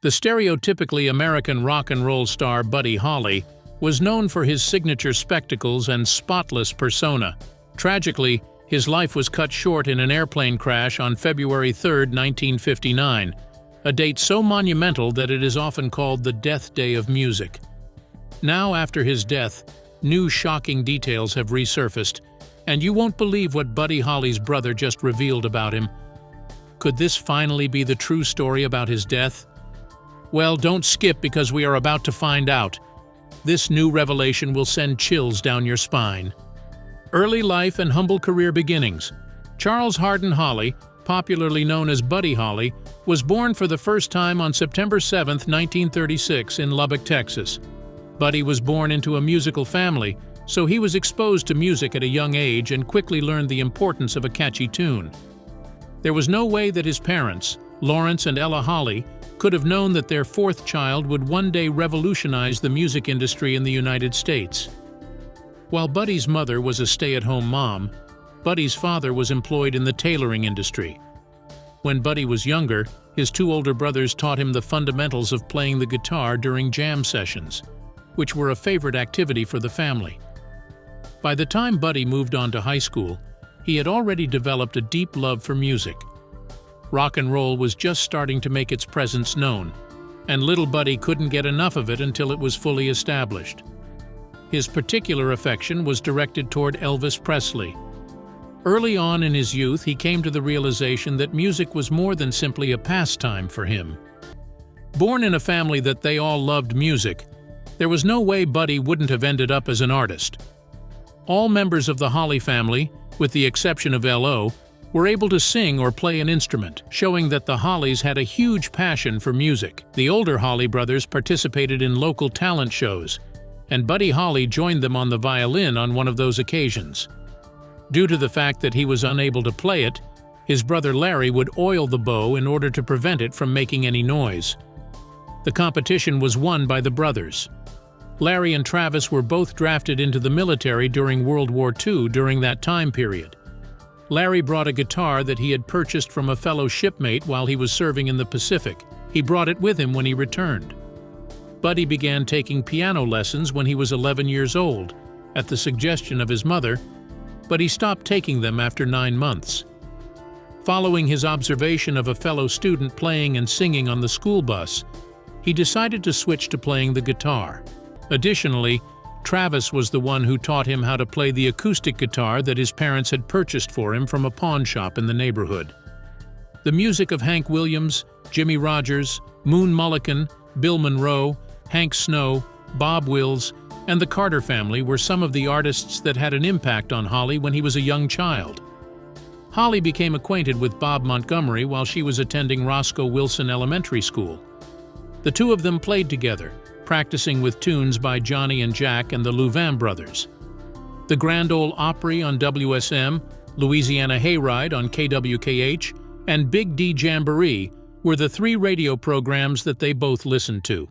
The stereotypically American rock and roll star Buddy Holly was known for his signature spectacles and spotless persona. Tragically, his life was cut short in an airplane crash on February 3, 1959, a date so monumental that it is often called the Death Day of Music. Now, after his death, new shocking details have resurfaced, and you won't believe what Buddy Holly's brother just revealed about him. Could this finally be the true story about his death? Well, don't skip because we are about to find out. This new revelation will send chills down your spine. Early life and humble career beginnings. Charles Hardin Holly, popularly known as Buddy Holly, was born for the first time on September 7, 1936 in Lubbock, Texas. Buddy was born into a musical family, so he was exposed to music at a young age and quickly learned the importance of a catchy tune. There was no way that his parents, Lawrence and Ella Holly, could have known that their fourth child would one day revolutionize the music industry in the United States. While Buddy's mother was a stay-at-home mom, Buddy's father was employed in the tailoring industry. When Buddy was younger, his two older brothers taught him the fundamentals of playing the guitar during jam sessions, which were a favorite activity for the family. By the time Buddy moved on to high school, he had already developed a deep love for music. Rock and roll was just starting to make its presence known, and little Buddy couldn't get enough of it until it was fully established. His particular affection was directed toward Elvis Presley. Early on in his youth, he came to the realization that music was more than simply a pastime for him. Born in a family that they all loved music, there was no way Buddy wouldn't have ended up as an artist. All members of the Holly family, with the exception of L.O., were able to sing or play an instrument, showing that the Hollys had a huge passion for music. The older Holly brothers participated in local talent shows, and Buddy Holly joined them on the violin on one of those occasions. Due to the fact that he was unable to play it, his brother Larry would oil the bow in order to prevent it from making any noise. The competition was won by the brothers. Larry and Travis were both drafted into the military during World War II during that time period. Larry brought a guitar that he had purchased from a fellow shipmate while he was serving in the Pacific. He brought it with him when he returned. Buddy began taking piano lessons when he was 11 years old, at the suggestion of his mother, but he stopped taking them after 9 months. Following his observation of a fellow student playing and singing on the school bus, he decided to switch to playing the guitar. Additionally, Travis was the one who taught him how to play the acoustic guitar that his parents had purchased for him from a pawn shop in the neighborhood. The music of Hank Williams, Jimmy Rogers, Moon Mullican, Bill Monroe, Hank Snow, Bob Wills, and the Carter family were some of the artists that had an impact on Holly when he was a young child. Holly became acquainted with Bob Montgomery while she was attending Roscoe Wilson Elementary School. The two of them played together, practicing with tunes by Johnny and Jack and the Louvain brothers. The Grand Ole Opry on WSM, Louisiana Hayride on KWKH, and Big D Jamboree were the three radio programs that they both listened to.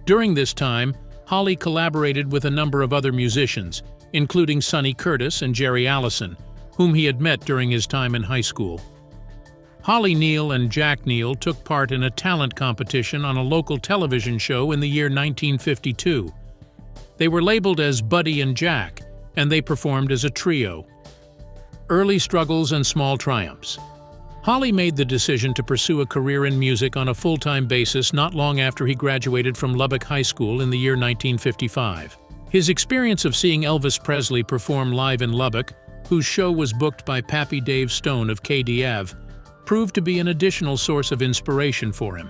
During this time, Holly collaborated with a number of other musicians, including Sonny Curtis and Jerry Allison, whom he had met during his time in high school. Holly Neal and Jack Neal took part in a talent competition on a local television show in the year 1952. They were labeled as Buddy and Jack, and they performed as a trio. Early struggles and small triumphs. Holly made the decision to pursue a career in music on a full-time basis not long after he graduated from Lubbock High School in the year 1955. His experience of seeing Elvis Presley perform live in Lubbock, whose show was booked by Pappy Dave Stone of KDAV, proved to be an additional source of inspiration for him.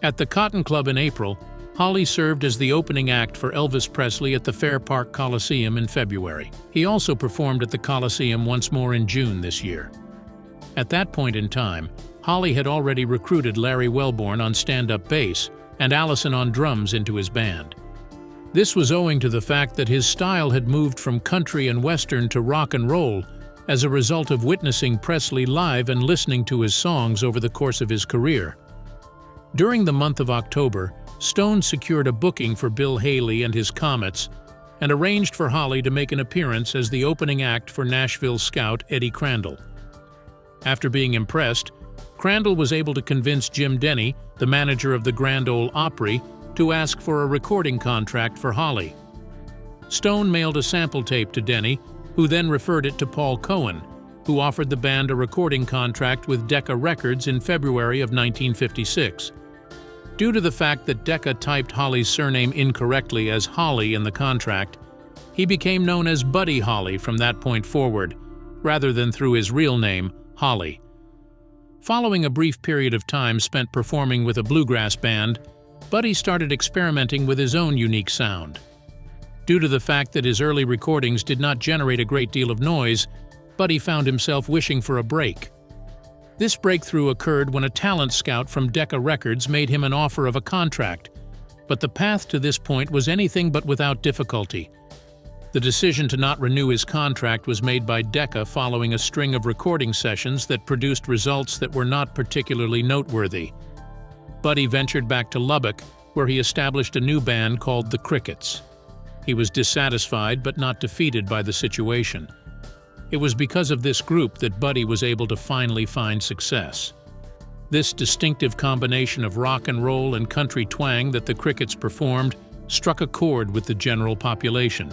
At the Cotton Club in April, Holly served as the opening act for Elvis Presley at the Fair Park Coliseum in February. He also performed at the Coliseum once more in June this year. At that point in time, Holly had already recruited Larry Wellborn on stand-up bass and Allison on drums into his band. This was owing to the fact that his style had moved from country and western to rock and roll as a result of witnessing Presley live and listening to his songs over the course of his career. During the month of October, Stone secured a booking for Bill Haley and his Comets and arranged for Holly to make an appearance as the opening act for Nashville scout Eddie Crandall. After being impressed, Crandall was able to convince Jim Denny, the manager of the Grand Ole Opry, to ask for a recording contract for Holly. Stone mailed a sample tape to Denny, who then referred it to Paul Cohen, who offered the band a recording contract with Decca Records in February of 1956. Due to the fact that Decca typed Holly's surname incorrectly as Holly in the contract, he became known as Buddy Holly from that point forward, rather than through his real name, Holly. Following a brief period of time spent performing with a bluegrass band, Buddy started experimenting with his own unique sound. Due to the fact that his early recordings did not generate a great deal of noise, Buddy found himself wishing for a break. This breakthrough occurred when a talent scout from Decca Records made him an offer of a contract, but the path to this point was anything but without difficulty. The decision to not renew his contract was made by Decca following a string of recording sessions that produced results that were not particularly noteworthy. Buddy ventured back to Lubbock, where he established a new band called the Crickets. He was dissatisfied but not defeated by the situation. It was because of this group that Buddy was able to finally find success. This distinctive combination of rock and roll and country twang that the Crickets performed struck a chord with the general population.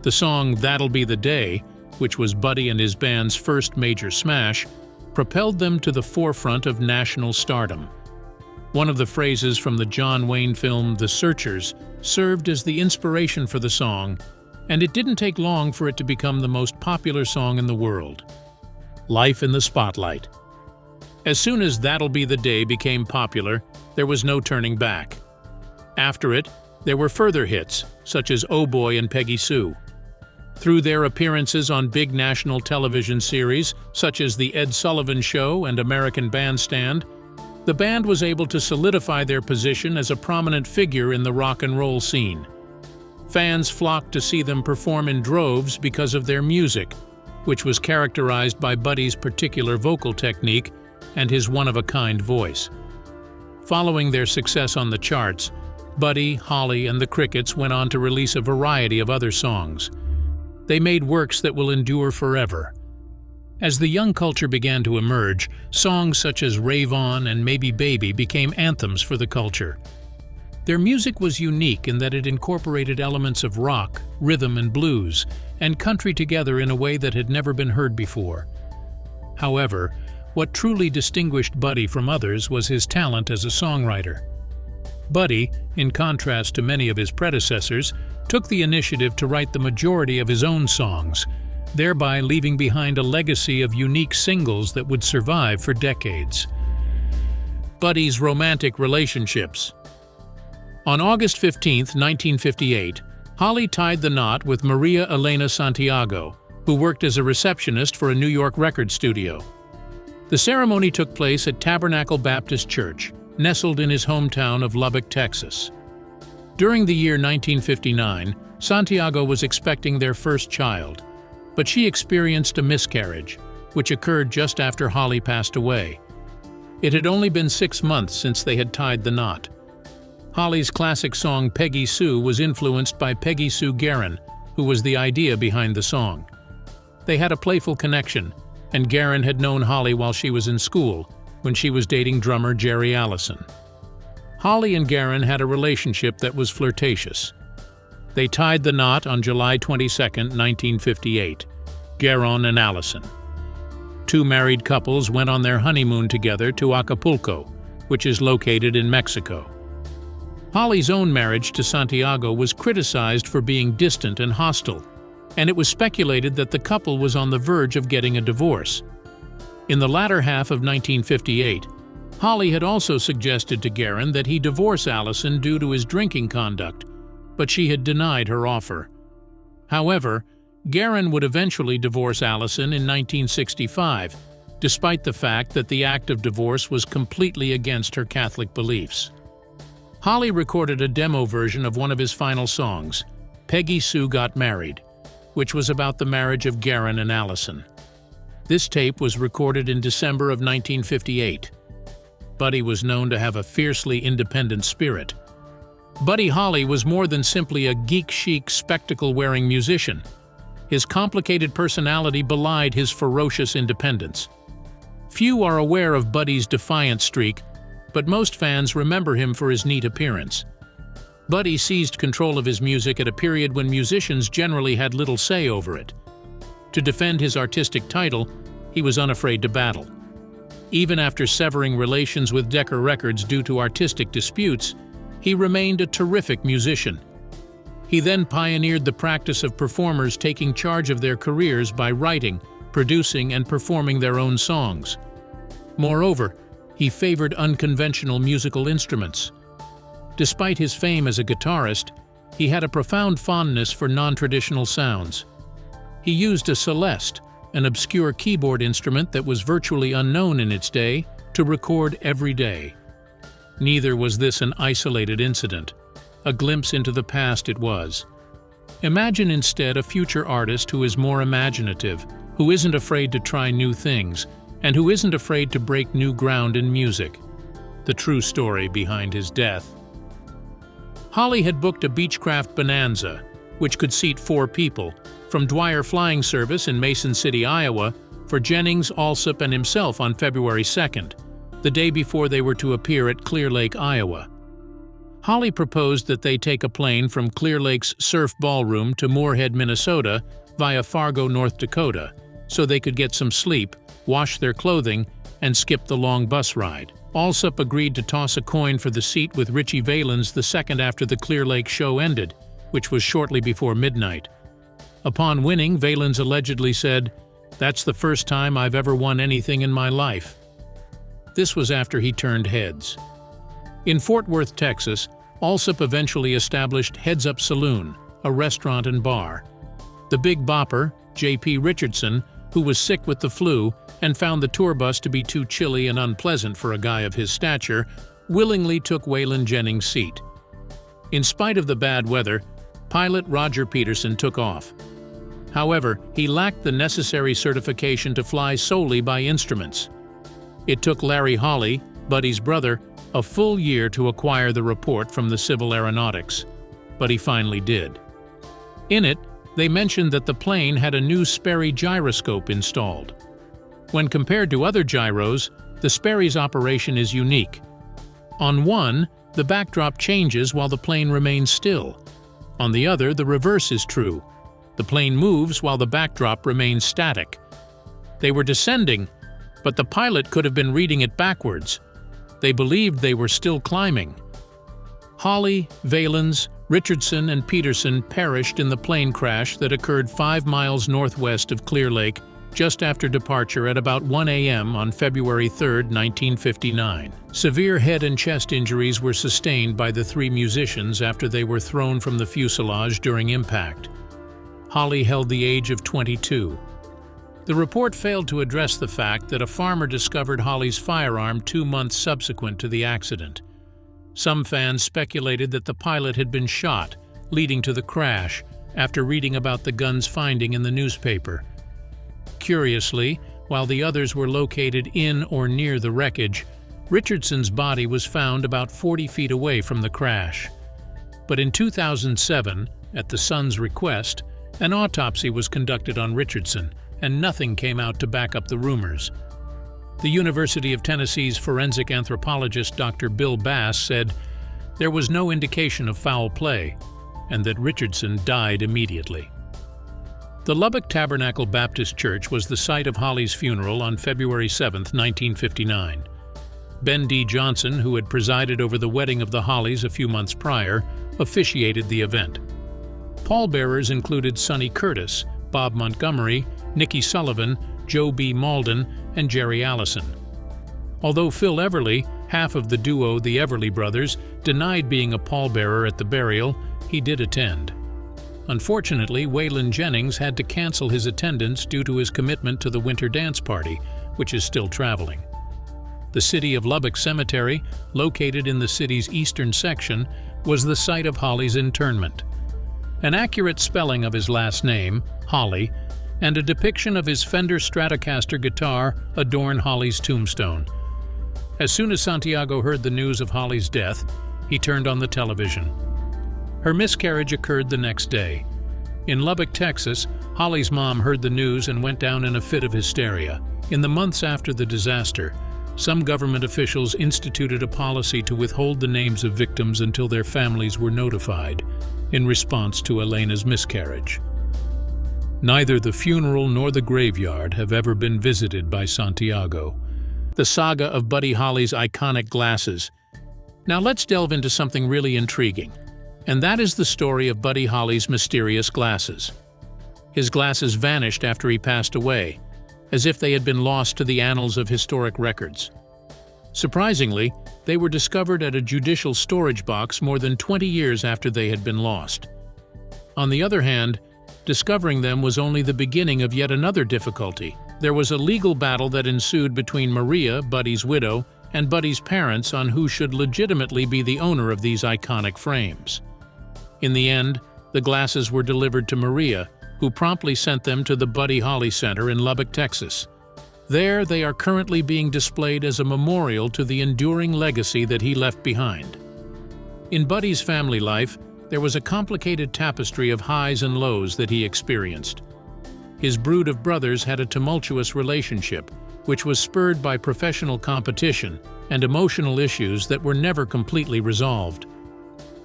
The song "That'll Be the Day," which was Buddy and his band's first major smash, propelled them to the forefront of national stardom. One of the phrases from the John Wayne film The Searchers served as the inspiration for the song, and it didn't take long for it to become the most popular song in the world. Life in the Spotlight. As soon as "That'll Be the Day" became popular, there was no turning back. After it, there were further hits, such as "Oh Boy" and "Peggy Sue." Through their appearances on big national television series, such as The Ed Sullivan Show and American Bandstand, the band was able to solidify their position as a prominent figure in the rock and roll scene. Fans flocked to see them perform in droves because of their music, which was characterized by Buddy's particular vocal technique and his one-of-a-kind voice. Following their success on the charts, Buddy, Holly, and the Crickets went on to release a variety of other songs. They made works that will endure forever. As the young culture began to emerge, songs such as "Rave On" and "Maybe Baby" became anthems for the culture. Their music was unique in that it incorporated elements of rock, rhythm, and blues, and country together in a way that had never been heard before. However, what truly distinguished Buddy from others was his talent as a songwriter. Buddy, in contrast to many of his predecessors, took the initiative to write the majority of his own songs, thereby leaving behind a legacy of unique singles that would survive for decades. Buddy's romantic relationships. On August 15, 1958, Holly tied the knot with Maria Elena Santiago, who worked as a receptionist for a New York record studio. The ceremony took place at Tabernacle Baptist Church, nestled in his hometown of Lubbock, Texas. During the year 1959, Santiago was expecting their first child, but she experienced a miscarriage, which occurred just after Holly passed away. It had only been 6 months since they had tied the knot. Holly's classic song "Peggy Sue" was influenced by Peggy Sue Gerron, who was the idea behind the song. They had a playful connection, and Gerron had known Holly while she was in school, when she was dating drummer Jerry Allison. Holly and Gerron had a relationship that was flirtatious. They tied the knot on July 22, 1958, Gerron and Allison. Two married couples went on their honeymoon together to Acapulco, which is located in Mexico. Holly's own marriage to Santiago was criticized for being distant and hostile, and it was speculated that the couple was on the verge of getting a divorce. In the latter half of 1958, Holly had also suggested to Gerron that he divorce Allison due to his drinking conduct, but she had denied her offer. However, Gerron would eventually divorce Allison in 1965, despite the fact that the act of divorce was completely against her Catholic beliefs. Holly recorded a demo version of one of his final songs, "Peggy Sue Got Married," which was about the marriage of Gerron and Allison. This tape was recorded in December of 1958. Buddy was known to have a fiercely independent spirit. Buddy Holly was more than simply a geek-chic, spectacle-wearing musician. His complicated personality belied his ferocious independence. Few are aware of Buddy's defiant streak, but most fans remember him for his neat appearance. Buddy seized control of his music at a period when musicians generally had little say over it. To defend his artistic title, he was unafraid to battle. Even after severing relations with Decca Records due to artistic disputes, he remained a terrific musician. He then pioneered the practice of performers taking charge of their careers by writing, producing, and performing their own songs. Moreover, he favored unconventional musical instruments. Despite his fame as a guitarist, he had a profound fondness for non-traditional sounds. He used a celeste, an obscure keyboard instrument that was virtually unknown in its day, to record every day. Neither was this an isolated incident. A glimpse into the past it was. Imagine instead a future artist who is more imaginative, who isn't afraid to try new things, and who isn't afraid to break new ground in music. The true story behind his death. Holly had booked a Beechcraft Bonanza, which could seat 4 people, from Dwyer Flying Service in Mason City, Iowa, for Jennings, Alsop, and himself on February 2nd, the day before they were to appear at Clear Lake, Iowa. Holly proposed that they take a plane from Clear Lake's Surf Ballroom to Moorhead, Minnesota, via Fargo, North Dakota, so they could get some sleep, wash their clothing, and skip the long bus ride. Alsop agreed to toss a coin for the seat with Richie Valens the second after the Clear Lake show ended, which was shortly before midnight. Upon winning, Valens allegedly said, "That's the first time I've ever won anything in my life." This was after he turned heads. In Fort Worth, Texas, Alsop eventually established Heads Up Saloon, a restaurant and bar. The Big Bopper, J.P. Richardson, who was sick with the flu and found the tour bus to be too chilly and unpleasant for a guy of his stature, willingly took Waylon Jennings' seat. In spite of the bad weather, pilot Roger Peterson took off. However, he lacked the necessary certification to fly solely by instruments. It took Larry Holly, Buddy's brother, a full year to acquire the report from the Civil Aeronautics, but he finally did. In it, they mentioned that the plane had a new Sperry gyroscope installed. When compared to other gyros, the Sperry's operation is unique. On one, the backdrop changes while the plane remains still. On the other, the reverse is true. The plane moves while the backdrop remains static. They were descending, but the pilot could have been reading it backwards. They believed they were still climbing. Holly, Valens, Richardson, and Peterson perished in the plane crash that occurred 5 miles northwest of Clear Lake just after departure at about 1 a.m. on February 3, 1959. Severe head and chest injuries were sustained by the 3 musicians after they were thrown from the fuselage during impact. Holly held the age of 22. The report failed to address the fact that a farmer discovered Holly's firearm 2 months subsequent to the accident. Some fans speculated that the pilot had been shot, leading to the crash, after reading about the gun's finding in the newspaper. Curiously, while the others were located in or near the wreckage, Richardson's body was found about 40 feet away from the crash. But in 2007, at the Sun's request, an autopsy was conducted on Richardson, and nothing came out to back up the rumors. The University of Tennessee's forensic anthropologist Dr. Bill Bass said there was no indication of foul play, and that Richardson died immediately. The Lubbock Tabernacle Baptist Church was the site of Holly's funeral on February 7, 1959. Ben D. Johnson, who had presided over the wedding of the Hollies a few months prior, officiated the event. Pallbearers included Sonny Curtis, Bob Montgomery, Nikki Sullivan, Joe B. Malden, and Jerry Allison. Although Phil Everly, half of the duo the Everly Brothers, denied being a pallbearer at the burial, he did attend. Unfortunately, Waylon Jennings had to cancel his attendance due to his commitment to the winter dance party, which is still traveling. The City of Lubbock Cemetery, located in the city's eastern section, was the site of Holly's internment. An accurate spelling of his last name, Holly, and a depiction of his Fender Stratocaster guitar adorn Holly's tombstone. As soon as Santiago heard the news of Holly's death, he turned on the television. Her miscarriage occurred the next day. In Lubbock, Texas, Holly's mom heard the news and went down in a fit of hysteria. In the months after the disaster, some government officials instituted a policy to withhold the names of victims until their families were notified, in response to Elena's miscarriage. Neither the funeral nor the graveyard have ever been visited by Santiago. The saga of Buddy Holly's iconic glasses. Now let's delve into something really intriguing, and that is the story of Buddy Holly's mysterious glasses. His glasses vanished after he passed away, as if they had been lost to the annals of historic records. Surprisingly, they were discovered at a judicial storage box more than 20 years after they had been lost. On the other hand, discovering them was only the beginning of yet another difficulty. There was a legal battle that ensued between Maria, Buddy's widow, and Buddy's parents on who should legitimately be the owner of these iconic frames. In the end, the glasses were delivered to Maria, who promptly sent them to the Buddy Holly Center in Lubbock, Texas. There, they are currently being displayed as a memorial to the enduring legacy that he left behind. In Buddy's family life, there was a complicated tapestry of highs and lows that he experienced. His brood of brothers had a tumultuous relationship, which was spurred by professional competition and emotional issues that were never completely resolved.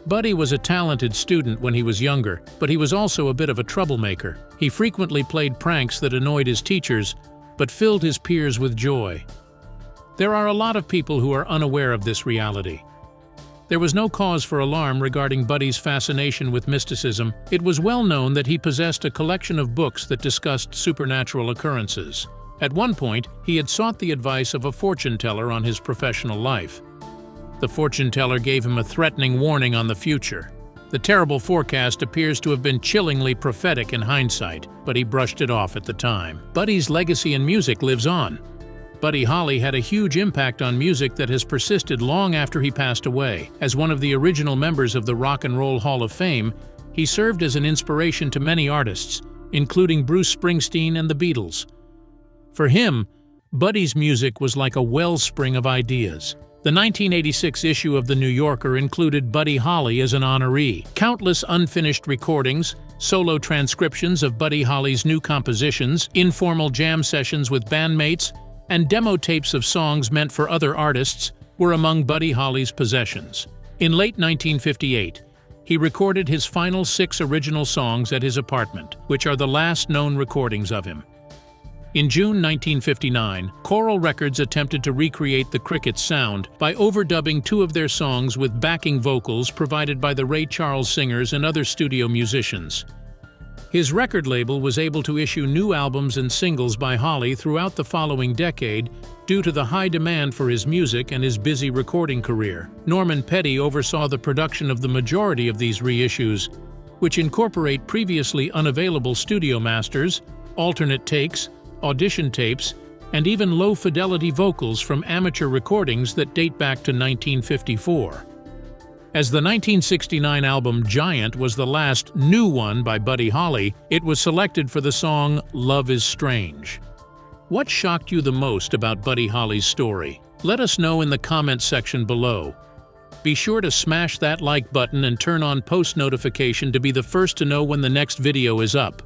Buddy was a talented student when he was younger, but he was also a bit of a troublemaker. He frequently played pranks that annoyed his teachers, but filled his peers with joy. There are a lot of people who are unaware of this reality. There was no cause for alarm regarding Buddy's fascination with mysticism. It was well known that he possessed a collection of books that discussed supernatural occurrences. At one point, he had sought the advice of a fortune teller on his professional life. The fortune teller gave him a threatening warning on the future. The terrible forecast appears to have been chillingly prophetic in hindsight, but he brushed it off at the time. Buddy's legacy in music lives on. Buddy Holly had a huge impact on music that has persisted long after he passed away. As one of the original members of the Rock and Roll Hall of Fame, he served as an inspiration to many artists, including Bruce Springsteen and the Beatles. For him, Buddy's music was like a wellspring of ideas. The 1986 issue of The New Yorker included Buddy Holly as an honoree. Countless unfinished recordings, solo transcriptions of Buddy Holly's new compositions, informal jam sessions with bandmates, and demo tapes of songs meant for other artists were among Buddy Holly's possessions. In late 1958, he recorded his final 6 original songs at his apartment, which are the last known recordings of him. In June 1959, Coral Records attempted to recreate the Crickets sound by overdubbing 2 of their songs with backing vocals provided by the Ray Charles Singers and other studio musicians. His record label was able to issue new albums and singles by Holly throughout the following decade due to the high demand for his music and his busy recording career. Norman Petty oversaw the production of the majority of these reissues, which incorporate previously unavailable studio masters, alternate takes, audition tapes, and even low-fidelity vocals from amateur recordings that date back to 1954. As the 1969 album Giant was the last new one by Buddy Holly, it was selected for the song Love is Strange. What shocked you the most about Buddy Holly's story? Let us know in the comments section below. Be sure to smash that like button and turn on post notification to be the first to know when the next video is up.